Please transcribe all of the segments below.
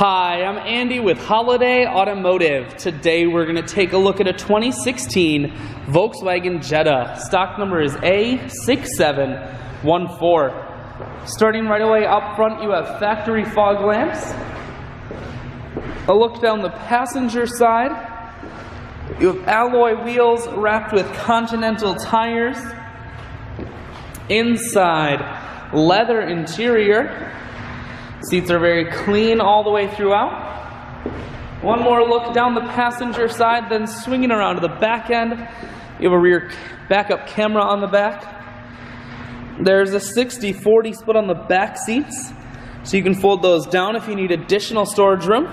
Hi, I'm Andy with Holiday Automotive. Today we're going to take a look at a 2016 Volkswagen Jetta. Stock number is A6714. Starting right away up front, you have factory fog lamps. A look down the passenger side. You have alloy wheels wrapped with Continental tires. Inside, leather interior. Seats are very clean all the way throughout. One more look down the passenger side, then swinging around to the back end. You have a rear backup camera on the back. There's a 60-40 split on the back seats, so you can fold those down if you need additional storage room.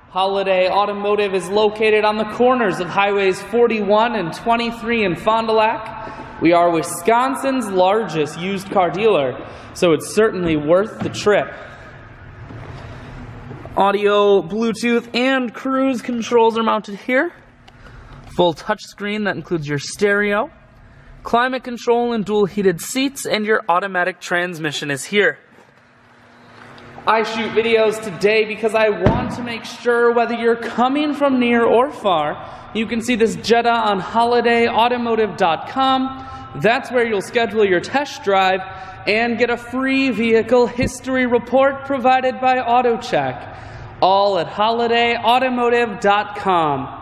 Holiday Automotive is located on the corners of Highways 41 and 23 in Fond du Lac. We are Wisconsin's largest used car dealer, so it's certainly worth the trip. Audio, Bluetooth, and cruise controls are mounted here. Full touchscreen that includes your stereo. Climate control and dual heated seats, and your automatic transmission is here. I shoot videos today because I want to make sure whether you're coming from near or far, you can see this Jetta on holidayautomotive.com. That's where you'll schedule your test drive and get a free vehicle history report provided by AutoCheck. All at holidayautomotive.com.